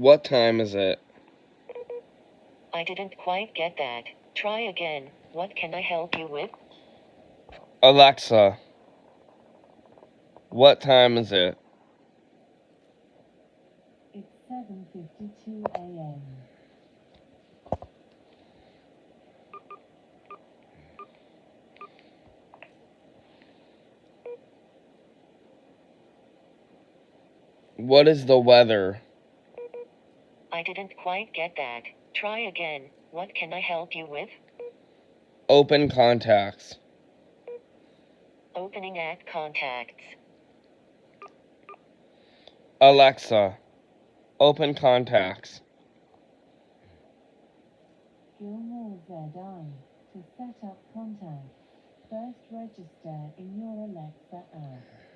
What time is it? I didn't quite get that. Try again. What can I help you with? Alexa, what time is it? It's 7:52 a.m. What is the weather? I didn't quite get that. Try again. What can I help you with? Open contacts. Opening at contacts. Alexa, open contacts. Gilmore ZI. To set up contact, first register in your Alexa app.